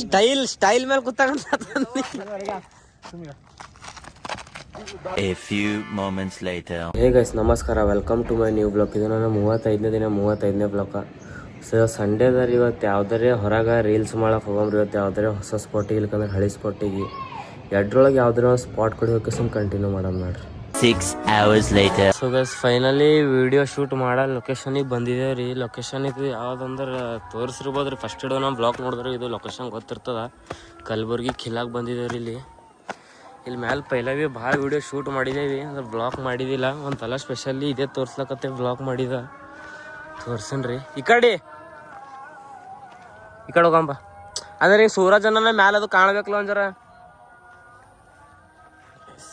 Style ಮೇಲೆ ಕೂತಾಗ A few moments later. Hey guys ನಮಸ್ಕಾರ, welcome to my new blog. ಇದು ನನ್ನ 35ನೇ ದಿನ 35ನೇ ಬ್ಲಾಗ. ಸೊ ಸಂಡೇದಾರ ಇವತ್ತು ಯಾವ್ದಾರೆ ಹೊರಗೆ ರೀಲ್ಸ್ ಮಾಡಕ್ಕೆ ಹೋಗಮ್ರಿ. ಇವತ್ತು ಯಾವ್ದಾರೆ ಹೊಸ ಸ್ಪಾಟಿಗೆ ಇಲ್ಕಂದ್ರೆ ಹಳಿ ಸ್ಪಾಟಿಗೆ ಎಡ್ರೊಳಗೆ ಯಾವ್ದಾರ ಒಂದು ಸ್ಪಾಟ್ ಕಡೆ ಹೋಗಿ ಕಂಟಿನ್ಯೂ ಮಾಡೋಣ ನೋಡ್ರಿ. 6 hours later. So guys finally video shoot ಮಾಡೋ ಲೊಕೇಶನಿಗೆ ಬಂದಿದ್ದೇವೆ ರೀ. ಲೊಕೇಶನ್ ಇದು ಯಾವ್ದಂದ್ರೆ ತೋರಿಸಿರ್ಬೋದು ರೀ. ಫಸ್ಟ್ ಇಡೋ ನಾವು ಬ್ಲಾಗ್ ನೋಡಿದ್ರೆ ಇದು ಲೊಕೇಶನ್ ಗೊತ್ತಿರ್ತದ. ಕಲಬುರ್ಗಿ ಖಿಲಾಗ್ ಬಂದಿದ್ದೇವೆ ರೀ. ಇಲ್ಲಿ ಮ್ಯಾಲೆ ಪೈಲ ಭೀ ಭಾಳ ವೀಡಿಯೋ ಶೂಟ್ ಮಾಡಿದ್ದೇವೆ, ಅಂದ್ರೆ ಬ್ಲಾಗ್ ಮಾಡಿದ್ದಿಲ್ಲ. ಒಂಥರ ಸ್ಪೆಷಲಿ ಇದೇ ತೋರ್ಸ್ಲಕತ್ತೆ ಬ್ಲಾಗ್ ಮಾಡಿದ ತೋರ್ಸನ್ರಿ. ಈ ಕಡೆ ಹೋಗಂಬ ಅಂದ್ರೆ ಈಗ ಸೂರಜನ ಮ್ಯಾಲೆ ಅದು ಕಾಣಬೇಕಲ್ಲ ಒಂಜರ.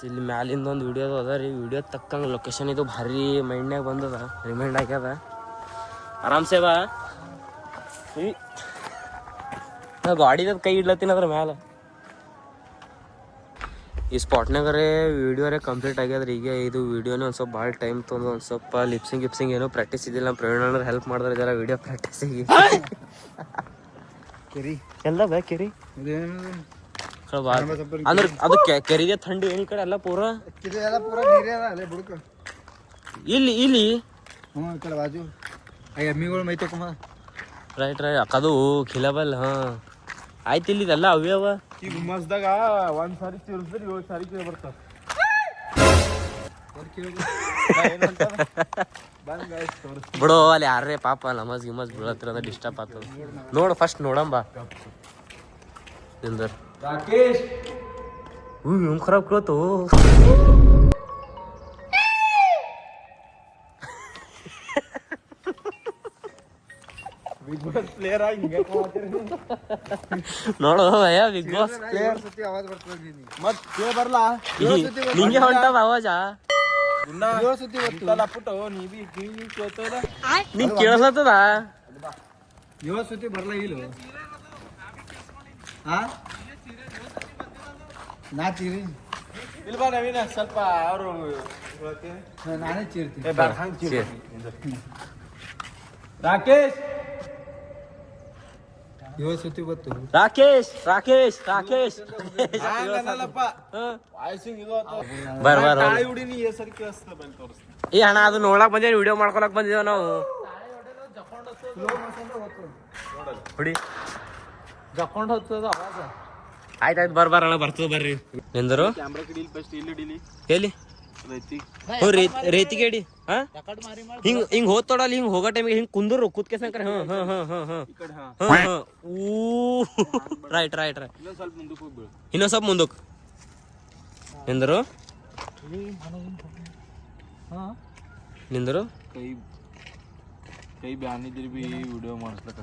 ಇಲ್ಲಿ ಮ್ಯಾಲಿಂದ ಒಂದು ವಿಡಿಯೋ ಅದ ರೀ. ವಿಡಿಯೋ ತಕ್ಕಂಗೆ ಲೊಕೇಶನ್ ಇದು ಭಾರಿ ಮೈಂಡ್ನಾಗ ಬಂದದ, ರಿಮೈಂಡ್ ಆಗ್ಯದ. ಆರಾಮ್ಸೆ ಬಾ. ನಾ ಗಾಡಿದ ಕೈ ಇಡ್ಲತ್ತೀನಿ ಅದ್ರ ಮ್ಯಾಲೆ. ಈ ಸ್ಪಾಟ್ನಾಗರೇ ವಿಡಿಯೋರೇ ಕಂಪ್ಲೀಟ್ ಆಗ್ಯದ್ರಿ. ಈಗ ಇದು ವಿಡಿಯೋನೇ ಒಂದು ಸ್ವಲ್ಪ ಭಾಳ ಟೈಮ್ ತೊಗೊಂಡು ಒಂದು ಸ್ವಲ್ಪ ಲಿಪ್ಸಿಂಗ್ ಏನೋ ಪ್ರಾಕ್ಟೀಸ್ ಇದ್ದಿಲ್ಲ. ನಮ್ಮ ಪ್ರವೀಣ್ ಹೆಲ್ಪ್ ಮಾಡಿದ್ರೆ ಇದೆಲ್ಲ ವಿಡಿಯೋ ಪ್ರಾಕ್ಟೀಸಿಗೆ. ಕೆರಿ ಎಲ್ಲ ಬಾ ಕೆರಿ ಅಂದ್ರೆ ಅದು ಕೆರಿಗೆ ಥಂಡಿ ಏನ್ ಕಡೆ ಎಲ್ಲ ಪೂರ ಇಲ್ಲಿ ರೈಟ್ ಅಕ್ಕದು ಖಿಲಾಬಲ್. ಹಾ ಆಯ್ತು, ಇಲ್ಲಿ ಇದೆಲ್ಲ ಅವ್ಯವ. ಈಗ ಮಸ್ದಾಗ ಒಂದ್ ಸಾರಿ ತಿರ್ಸಿದ್ರೆ 7 ಸಾರಿ ಕೇಳಿ ಬರ್ತಾವ. ಬಿಡೋ ಅಲ್ಲಿ ಯಾರೇ ಪಾಪ ನಮಸ್ ಗಿಮಸ್ ಬೀಳತ್ರ ಅಂದ್ರೆ ಡಿಸ್ಟರ್ಬ್ ಆಗ್ತದ. ನೋಡು ಫಸ್ಟ್ ನೋಡಂಬ ನಿಂದರ್ ರಾಕೇಶ್. ಇವ್ ಖರಾಬ್ ಕೇಳ್ತು. ಬಿಗ್ ಬಾಸ್ ಪ್ಲೇಯರ್ ಆಗಿ ನೋಡು ಭಯ ಬಿಗ್ ಬಾಸ್ ಪ್ಲೇಯರ್ ಮತ್ ಕೇಳ ಬರ್ಲಾ ನಿಂಗೆ ಹೊಂಟದ ಅವಾಜ. ನಿಂಗ್ ಕೇಳಿಸತ್ತದ 7 ಸತಿ ಬರ್ಲಾ ಇಲ್ಲ. ನಾ ಚೀರಿ ಇಲ್ಲ ಬಾ ನವೀನ ಸ್ವಲ್ಪ ಅವರು ನಾನೇ ಚೀರ್ತೀನಿ. ರಾಕೇಶ್ 7 ಸತಿ ಗೊತ್ತು. ರಾಕೇಶ್ ಬರ್ ಈ ಅಣ್ಣ ಅದು ನೋಡಕ್ ಬಂದೇವಿ, ವಿಡಿಯೋ ಮಾಡ್ಕೊಳಕ್ ಬಂದಿದ್ದೇವೆ ನಾವು. ಹೊಡಿ ಜಕ್ಕೊಂಡ್ ಹೋಗ್ತದ ಅವಾಜ. ಆಯ್ತಾಯ್ತು ಬರ್ ಅಣ್ಣ ಬರ್ತದ ಬರ್ರಿ. ನಿಂದರು ಕ್ಯಾಮ್ರಾ ಕಡಿ ಫಸ್ಟ್ ಇಲ್ಲಿ ಡಿಲಿ ಎಲ್ಲಿ ರೇತಿಗೆ ಅಡಿ. ಹಿಂಗ್ ಹೋಗ್ತೋಡಲ್ಲಿ ಹಿಂಗ್ ಹೋಗೋ ಟೈಮಿಗೆ ಹಿಂಗ್ ಕುಂದ್ರು ಕೂತ್ಕೆ ಸಂಕ್ರ. ರೈಟ್ ಇನ್ನೊಂದ್ ಸ್ವಲ್ಪ ಮುಂದಕ್ಕೆ ನಿಂದರು ಕೈ ಬ್ಯಾನಿದ್ರಿ ಬಿ ವಿಡಿಯೋ ಮಾಡಿಸ್ಲಕ್ಕ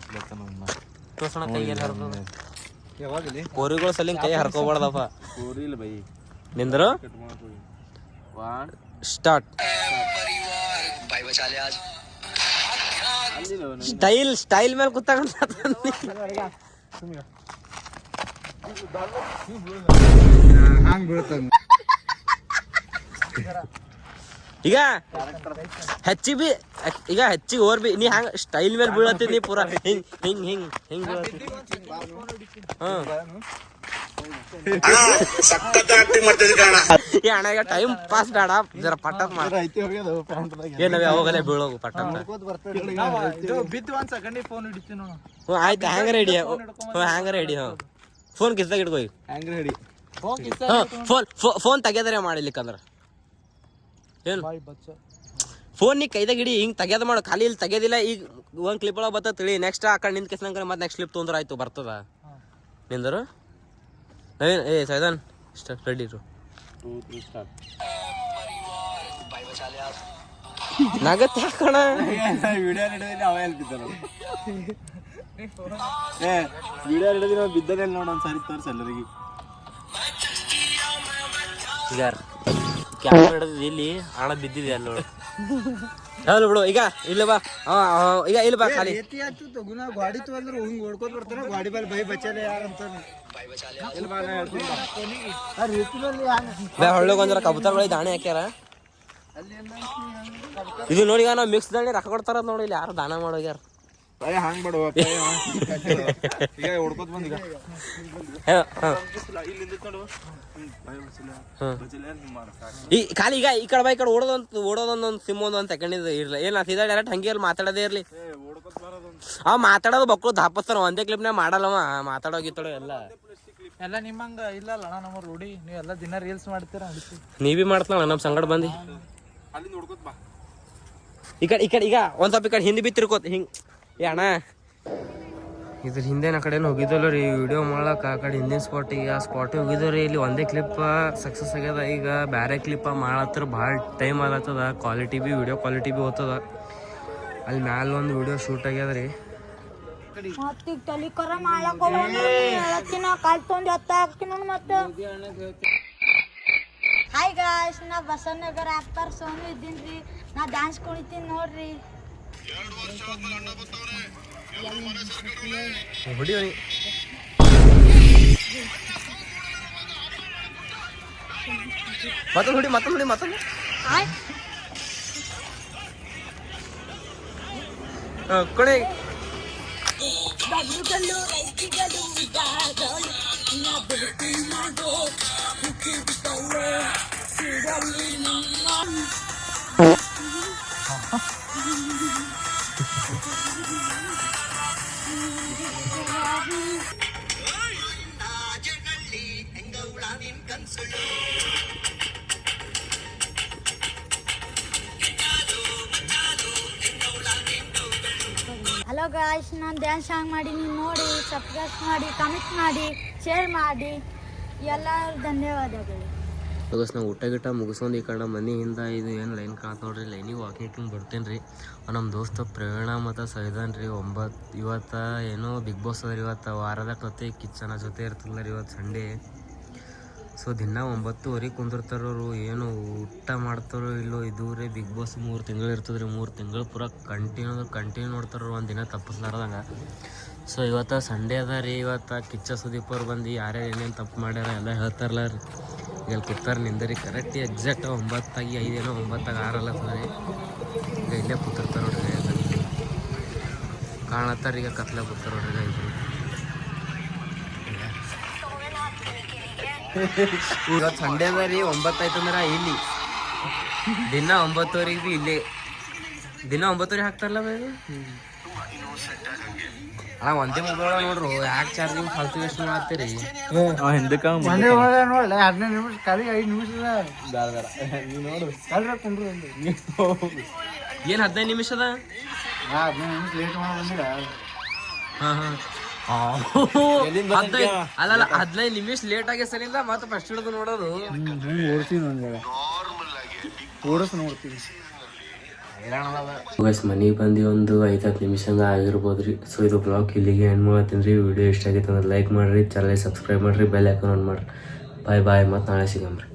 ತೋರ್ಸೋಣ. ಕೈ ಎಲ್ಲ ಹರ್ದ ಯಾವಾಗಲಿ ಕೋರಿಗಳು ಸಲಿಂಗ್ ಕೈ ಹರ್ಕೋಬಾರ್ದಪ್ಪ. ಕೋರಿ ಇಲ್ಲ ಬೈ. ನಿಂದರು ಸ್ಟಾರ್ಟ್. ಸ್ಟೈಲ್ ಮೇಲೆ ಕೂತಾಗ ಈಗ ಹೆಚ್ಚಿಗೆ ಓರ್ ಬಿ ನೀ ಹಂಗ ಸ್ಟೈಲ್ ಮೇಲೆ ಬೀಳತ್ತೀನಿ ಪೂರಾ ಹಿಂಗ್ ಹಿಂಗ್ ಹಿಂಗ್ ಹಿಂಗ್ ಬೀಳತ್ತಿ. ಅಣ್ಣ ಈಗ ಟೈಮ್ ಪಾಸ್ ಬೇಡ, ಜರ ಪಟ್ಟತ್ ಮಾಡ. ಏನವ ಹೋಗಲೇ ಬೀಳೋಗು ಪಟ್ಟತ್. ಆಯ್ತು ಹ್ಯಾಂಗ ರೆಡಿ. ಫೋನ್ ಕಿಸ್ದಾಗ ಇಟ್ಕೋ. ಫೋನ್ ತೆಗೆದ್ರೆ ಮಾಡಿಲಿಕ್ಕಂದ್ರ ಏನು ಫೋನ್ ನೀ ಕೈದಾಗ ಹಿಡಿ. ಹಿಂಗ್ ತೆಗ್ಯದ ಮಾಡು, ಖಾಲಿ ಇಲ್ಲಿ ತೆಗೆದಿಲ್ಲ. ಈಗ ಒಂದ್ ಕ್ಲಿಪ್ ಒಳಗೆ ಬರ್ತದ ತಿಳಿ. ನೆಕ್ಸ್ಟ್ ಆ ಕಡೆ ನಿಂತ ಕೆಸ್ನಂಗ ಮತ್ತೆ ನೆಕ್ಸ್ಟ್ ಕ್ಲಿಪ್ ತೊಂದ್ರೆ ಆಯ್ತು ಬರ್ತದ. ನಿಂದರು ನವೀನ್ ಸೈದಾನ್ ಸ್ಟಾರ್ಟ್ ರೆಡಿ ಇರು. ನಗತ್ತೆ ಹಾಕೋಣ ವಿಡಿಯೋ ಹಿಡಿದ್ರೆ ಬಿದ್ದನೆ ನೋಡ ಒಂದ್ಸಾರಿ ತೋರ್ಸ ಎಲ್ಲರಿಗೆ. ಕ್ಯಾಮ್ರಾ ಹಿಡಿದಿದ್ದು ಇಲ್ಲಿ ಹಣ ಬಿದ್ದಿದೆ ಅಲ್ಲಿ ನೋಡು. ಹೌದು ಬಿಡು. ಈಗ ಇಲ್ಲ ಬಾ, ಈಗ ಇಲ್ಲಿ ಬಾ. ಖಾಲಿ ಗಾಡಿ ತಗೊಂಡ್ರು ಹಿಂಗ್ ಓಡ್ಕೋತ ಬರ್ತಾನೆ. ಗಾಡಿ ಮೇಲೆ ಬೈ ಬಚ್ಚಲೆ ಯಾರಂತ ಹೊಳ್ಳೊಂದ್ರ ಕಬೂತರ್ಗಳು ದಾಣಿ ಹಾಕ್ಯಾರ. ಇದು ನೋಡಿ, ಈಗ ನಾವು ಮಿಕ್ಸ್ ದಾಣಿ ರೊಕ್ಕ ಕೊಡ್ತಾರ ನೋಡಿ. ಇಲ್ಲಿ ಯಾರು ದಾನ ಮಾಡೋಗ್ಯಾರ. ಹಂಗ್ ಬಿಡುವ ಈಗ ಹೊಡ್ಕೋತ ಬಂದ ಈಗ ಈ ಖಾಲಿ ಈಗ ಈ ಕಡೆ ಬಾ ಈ ಕಡೆ ಓಡೋದೊಂದೊಂದು ಸಿಮ್ ಒಂದು ಸೆಕೆಂಡ್ ಇರ್ಲಿ ಏನ ಸೀದಾ ಡೈರೆಕ್ಟ್ ಹಂಗೆ ಅಲ್ಲಿ ಮಾತಾಡೋದೇ ಇರ್ಲಿ ಅವ ಮಾತಾಡೋದು ಮಕ್ಕಳು ದಾಪಸ್ತಾರ ಒಂದೇ ಕ್ಲಿಪ್ನಾಗ ಮಾಡಲ್ಲವ ಮಾತಾಡೋ ಗೀತಾಡೋ ಎಲ್ಲ ನಿಮ್ಮಂಗ ಇಲ್ಲಲ್ಲ ನಮ್ಮ ರೂಢಿ ನೀವೆಲ್ಲ ದಿನ ರೀಲ್ಸ್ ಮಾಡ್ತೀರ ಅದಕ್ಕೆ ನೀ ಬಿ ಮಾಡ್ತಾನ ನಮ್ಮ ಸಂಗಡ ಬಂದು ಅಲ್ಲಿ ನೋಡ್ಕೋತ ಬಾ ಈ ಕಡೆ ಈಗ ಒಂದ್ ಸ್ವಲ್ಪ ಈ ಕಡೆ ಹಿಂದೆ ಬಿತ್ತಿರ್ಕೋತ ಹಿಂಗ್ ಏ ಅಣ್ಣ ಇದ್ರ ಹಿಂದೆ ಕಡೆ ಹೋಗಿದ್ದಲ್ಲ ರೀ ವಿಡಿಯೋ ಮಾಡಕ್ಕೆ ಆ ಕಡೆ ಹಿಂದಿನ ಸ್ಪಾಟಿಗೆ ಆ ಸ್ಪಾಟಿಗೆ ಹೋಗಿದ್ದೋ ಇಲ್ಲಿ ಒಂದೇ ಕ್ಲಿಪ್ ಸಕ್ಸಸ್ ಆಗ್ಯದ ಈಗ ಬೇರೆ ಕ್ಲಿಪ್ ಮಾಡತ್ರ ಭಾಳ ಟೈಮ್ ಆಗತ್ತದ quality B video quality B ಹೋಗ್ತದ ಅಲ್ಲಿ ಮ್ಯಾಲ ಒಂದು ವಿಡಿಯೋ ಶೂಟ್ ಆಗ್ಯದ ರೀ ಮತ್ತೆ ತಲಿಕರ ಮಾಡಕ್ ಹೇಳತ್ತಿನ ಕಾಲ್ ತೊಂದು ಹತ್ತ ಹಾಕ್ತೀನಿ ಮತ್ತೆ ಹಾಯ್ ಗಾಯ್ಸ್ ನಾ ಬಸವನಗರ ಆಪ್ತಾರ ಸೋನು ಇದ್ದೀನಿ ನಾ ಡ್ಯಾನ್ಸ್ ಕುಣಿತೀನಿ ನೋಡ್ರಿ ಹೊಡಿ ಮತ್ತೊಂದು ಕೊನೆ ಹಲೋ ಗಾಯ್ಸ್ ನಾನು ಡ್ಯಾನ್ಸ್ ಸಾಂಗ್ ಮಾಡಿ ನೀವು ನೋಡಿ ಸಬ್ಸ್ಕ್ರೈಬ್ ಮಾಡಿ ಕಮೆಂಟ್ ಮಾಡಿ ಶೇರ್ ಮಾಡಿ ಎಲ್ಲರೂ ಧನ್ಯವಾದಗಳು ಬಸ್ ನಾವು ಊಟ ಮುಗಿಸ್ಕೊಂಡು ಈ ಕಡೆ ಮನೆ ಹಿಂದೆ ಇದು ಏನು ಲೈನ್ ಕಾಣತ್ ನೋಡ್ರಿ ಲೈನಿಗೆ ವಾಕಿಂಗ್ ಬರ್ತೇನೆ ರೀ ನಮ್ಮ ದೋಸ್ತ ಪ್ರವೀಣ ಮತ್ತು ಸೈದಾನ್ ರೀ ಇವತ್ತು ಏನೋ ಬಿಗ್ ಬಾಸ್ ಅದ ರೀ ಇವತ್ತು ವಾರದ ಕತೆ ಕಿಚ್ಚನ ಜೊತೆ ಇರ್ತಲ್ಲ ರೀ ಇವತ್ತು ಸಂಡೇ ಸೊ ದಿನ 9:30 ಕುಂದಿರ್ತಾರ ಅವರು ಏನು ಊಟ ಮಾಡ್ತಾರೋ ಇಲ್ಲೋ ಇದು ರೀ ಬಿಗ್ ಬಾಸ್ 3 ತಿಂಗಳು ಇರ್ತದೆ ರೀ 3 ತಿಂಗಳು ಪೂರ ಕಂಟಿನ್ಯೂ ನೋಡ್ತಾರ ಒಂದು ದಿನ ತಪ್ಪಿಸ್ಲಾರ್ದಂಗೆ ಸೊ ಇವತ್ತು ಸಂಡೇ ಅದ ರೀ ಇವತ್ತು ಕಿಚ್ಚ ಸುದೀಪ್ ಅವ್ರು ಬಂದು ಯಾರ್ಯಾರು ಏನೇನು ತಪ್ಪು ಮಾಡ್ಯಾರ ಎಲ್ಲ ಹೇಳ್ತಾರಲ್ಲ ರೀ ಈಗ ಕೂತಾರೆ ನಿಂದರಿ ಕರೆಕ್ಟ್ ಎಕ್ಸಾಕ್ಟ್ 9:05 ಏನೋ 9:06 ರೀ ಈಗ ಇಲ್ಲೇ ಕೂತಿರ್ತಾರೆ ನೋಡ್ರಿ ಎಲ್ಲ ಕಾಣತ್ತಾರ ಈಗ ಕತ್ಲಾಗ ಕೂತಾರ ನೋಡ್ರಿ ಇಬ್ಬರು ಇವತ್ತು ಸಂಡೇ ಅದ ರೀ 9 ಆಯ್ತಂದ್ರೆ ಇಲ್ಲಿ ದಿನ 9:00 ಭೀ ಇಲ್ಲಿ ದಿನ 9:00 ಹಾಕ್ತಾರಲ್ಲ ಅಣ್ಣ ಒಂದೇ ಮೊಬೈಲ್ ನೋಡ್ರು ಯಾಕೆ ಚಾರ್ಜಿಂಗ್ ಫಾಲ್ತು ವೇಸ್ಟ್ ಮಾಡ್ತೀರಿ ಹಿಂದಕ್ಕೆ ನೋಡ್ಲ 15 ನಿಮಿಷ ಖಾಲಿ 5 ನಿಮಿಷ ನೀವು ನೋಡು ಕಲ್ರಿ ಏನು 15 ನಿಮಿಷ ಅದ 15 ನಿಮಿಷ ಲೇಟ್ ಮಾಡಿ ಬಂದಿರ ಅಲ್ಲ 15 ನಿಮಿಷ ಲೇಟ್ ಆಗಿ ಸರಿಲ್ಲ ಮತ್ತೆ ಫಸ್ಟ್ ಹಿಡಿದು ನೋಡೋದು ಓಡ್ತೀನಿ ನೋಡ್ತೀನಿ ಮನೆಗೆ ಬಂದು ಒಂದು 5-10 ನಿಮಿಷ ಆಗಿರ್ಬೋದು ರೀ ಸೊ ಇದು ಬ್ಲಾಗ್ ಇಲ್ಲಿಗೆ ಎಂಡ್ ಮಾಡ್ತೀನಿ ರೀ ವಿಡಿಯೋ ಇಷ್ಟ ಆಗಿತ್ತು ಅಂದ್ರೆ ಲೈಕ್ ಮಾಡಿರಿ ಚಾನಲ್ ಸಬ್ಸ್ಕ್ರೈಬ್ ಮಾಡಿರಿ ಬೆಲ್ ಐಕಾನ್ ಆನ್ ಮಾಡಿರಿ ಬಾಯ್ ಮತ್ತು ನಾಳೆ ಸಿಗಮ್ರಿ